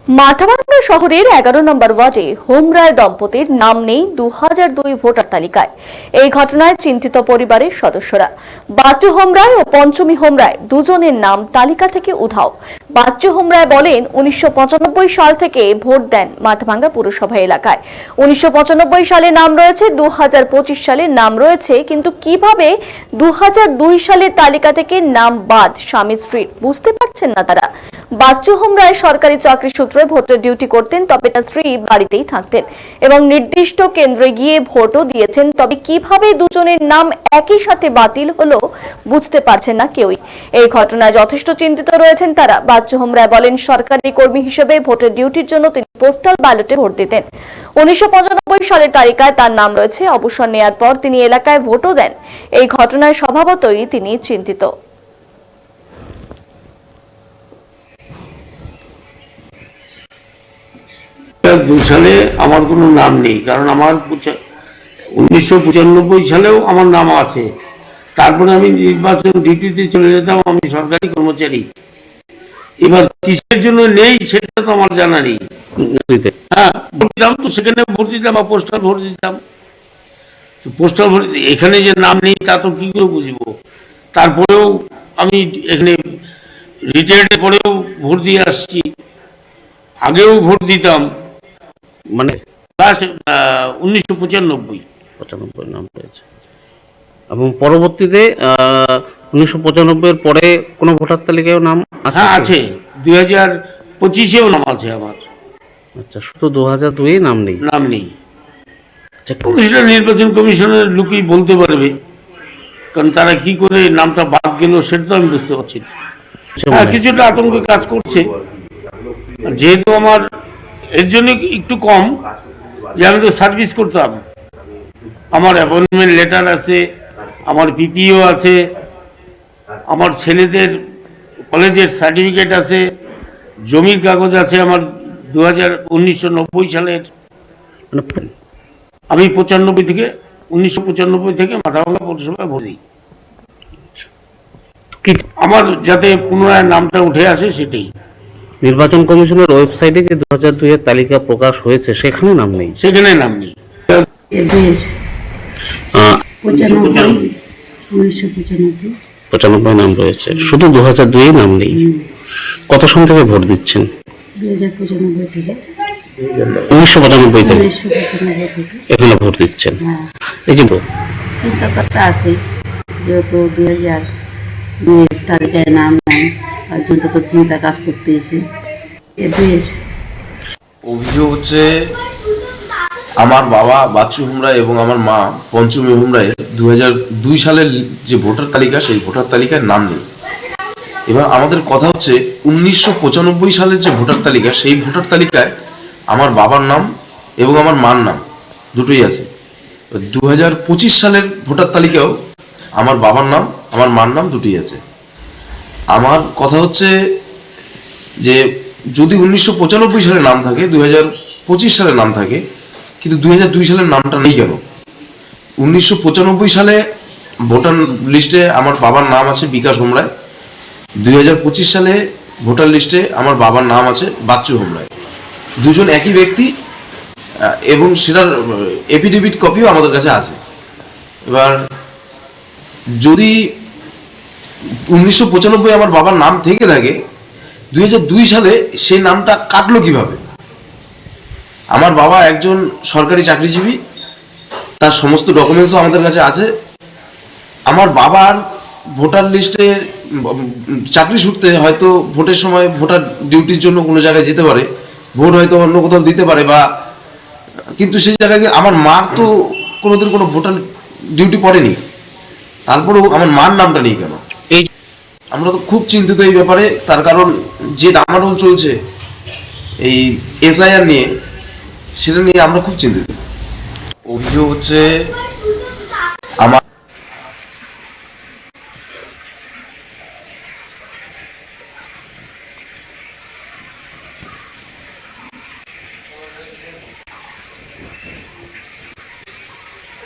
মাথাভাঙ্গা শহরের 11 নম্বর ওয়ার্ডে হোমরায় দম্পতির নাম নেই 2002 ভোটার তালিকায়। এই ঘটনায় চিন্তিত পরিবারের সদস্যরা। বাচ্চু হোমরায় ও পঞ্চমী হোমরায় দুজনের নাম তালিকা থেকে উধাও। বাচ্চু হোমরায় বলেন 1995 সাল থেকে ভোট দেন মাথাভাঙ্গা পুরসভা এলাকায়। 1995 সালে নাম রয়েছে, 2025 সালে নাম রয়েছে, কিন্তু কিভাবে 2002 সালের তালিকা থেকে নাম বাদ স্বামী স্ত্রীর বুঝতে পারছেন না তারা। বাচ্চু হোমরায় সরকারি চাকরি সূত্রে ভোটের ডিউটি করতেন, তবে তার স্ত্রী বাড়িতেই থাকতেন এবং নির্দিষ্ট কেন্দ্রে গিয়ে ভোটও দিয়েছেন। তবে কিভাবে দুজনের নাম একই সাথে বাতিল হলো বুঝতে পারছেন না কেউই। এই ঘটনায় যথেষ্ট চিন্তিত রয়েছেন তারা। বাচ্চু হোমরায় বলেন সরকারি কর্মী হিসেবে ভোটের ডিউটির জন্য তিনি পোস্টাল ব্যালটে ভোট দিতেন। 1995 সালের তালিকায় তার নাম রয়েছে। অবসর নেয়ার পর তিনি এলাকায় ভোটও দেন। এই ঘটনায় স্বভাবতই তিনি চিন্তিত। 2002 সালে আমার কোনো নাম নেই, কারণ আমার 1995 সালেও আমার নাম আছে। তারপরে আমি নির্বাচন ডিউটিতে চলে যেতাম, আমি সরকারি কর্মচারী। এবার কিসের জন্য নেই সেটা তো আমার জানা নেই। হ্যাঁ, ভোট দিতাম তো, সেখানে ভোট দিতাম বা পোস্টাল ভোট দিতাম। পোস্টাল ভোট এখানে যে নাম নেই তা তো কি করে বুঝবো। তারপরেও আমি এখানে রিটায়ার্ডের পরেও ভোট দিয়ে আসছি, আগেও ভোট দিতাম, মানে 1995 নাম পেয়েছে। এবং পরবর্তীতে 1995 পরে কোনো ভোটার তালিকায় নাম আছে? হ্যাঁ আছে, 2025-এও নাম আছে আমার। আচ্ছা, শুধু 2002 নাম নেই? নাম নেই। আচ্ছা, সেটা নির্বাচন কমিশনের লোকই বলতে পারবে, কারণ তারা কি করে নামটা বাদ গেল সেটা তো আমি বুঝতে পারছি না। হ্যাঁ, কিছুটা আতঙ্ক কাজ করছে, যেহেতু আমার এর জন্য একটু কম যে আমি তো সার্ভিস করতাম। আমার অ্যাপয়েন্টমেন্ট লেটার আছে, আমার পিপিও আছে, আমার ছেলেদের কলেজের সার্টিফিকেট আছে, জমির কাগজ আছে আমার 1990 সালের। আমি 1995 থেকে মাথাভাঙ্গা পৌরসভায় ভোট দিই। আমার যাতে পুনরায় নামটা উঠে আসে সেটাই। নির্বাচন কমিশনের ওয়েবসাইটে যে 2002 এর তালিকা প্রকাশ হয়েছে সেখানে নাম নেই? সেখানে নাম নেই। 1995 নাম রয়েছে, শুধু 2002 নাম নেই। কত সাল থেকে ভোট দিচ্ছেন? 2095 থেকে। 1995 থেকে এখানে ভোট দিচ্ছেন। এই যে চিন্তা তো একটা আছে, যেহেতু 2002 তালিকায় নাম নাই, তার জন্য তো চিন্তা কাজ করতেছে। অভিযোগ হচ্ছে আমার বাবা বাচ্চু হোমরায় এবং আমার মা পঞ্চমী হোমরায় 2002 সালের যে ভোটার তালিকা, সেই ভোটার তালিকায় নাম নেই। এবার আমাদের কথা হচ্ছে 1995 সালের যে ভোটার তালিকা, সেই ভোটার তালিকায় আমার বাবার নাম এবং আমার মার নাম দুটোই আছে। 2025 সালের ভোটার তালিকাও আমার বাবার নাম আমার মার নাম দুটোই আছে। আমার কথা হচ্ছে যে যদি 1995 সালে নাম থাকে, 2025 সালে নাম থাকে, কিন্তু 2002 সালের নামটা নেই কেন? 1995 সালে ভোটার লিস্টে আমার বাবার নাম আছে বিকাশ হোমরায়, 2025 সালে ভোটার লিস্টে আমার বাবার নাম আছে বাচ্চু হোমরায়। দুজন একই ব্যক্তি, এবং সেটার এফিডেভিট কপিও আমাদের কাছে আছে। এবার যদি 1995 আমার বাবার নাম থেকে থাকে, 2002 সালে সেই নামটা কাটলো কিভাবে? আমার বাবা একজন সরকারি চাকরিজীবী, তার সমস্ত ডকুমেন্টসও আমাদের কাছে আছে। আমার বাবার ভোটার লিস্টে চাকরি সূত্রে হয়তো ভোটের সময় ভোটার ডিউটির জন্য কোনো জায়গায় যেতে পারে, ভোট হয়তো অন্য কোথাও দিতে পারে, বা কিন্তু সেই জায়গায় আমার মার তো কোনোদিন কোনো ভোটার ডিউটি পড়েনি, তারপরেও আমার মার নামটা নেই কেন? এই আমরা তো খুব চিন্তিত এই ব্যাপারে। তার কারণ যে ডামাডোল চলছে এই এসআইআর নিয়ে, সেটা নিয়ে আমরা খুব চিন্তিত। অভিযোগ হচ্ছে আমার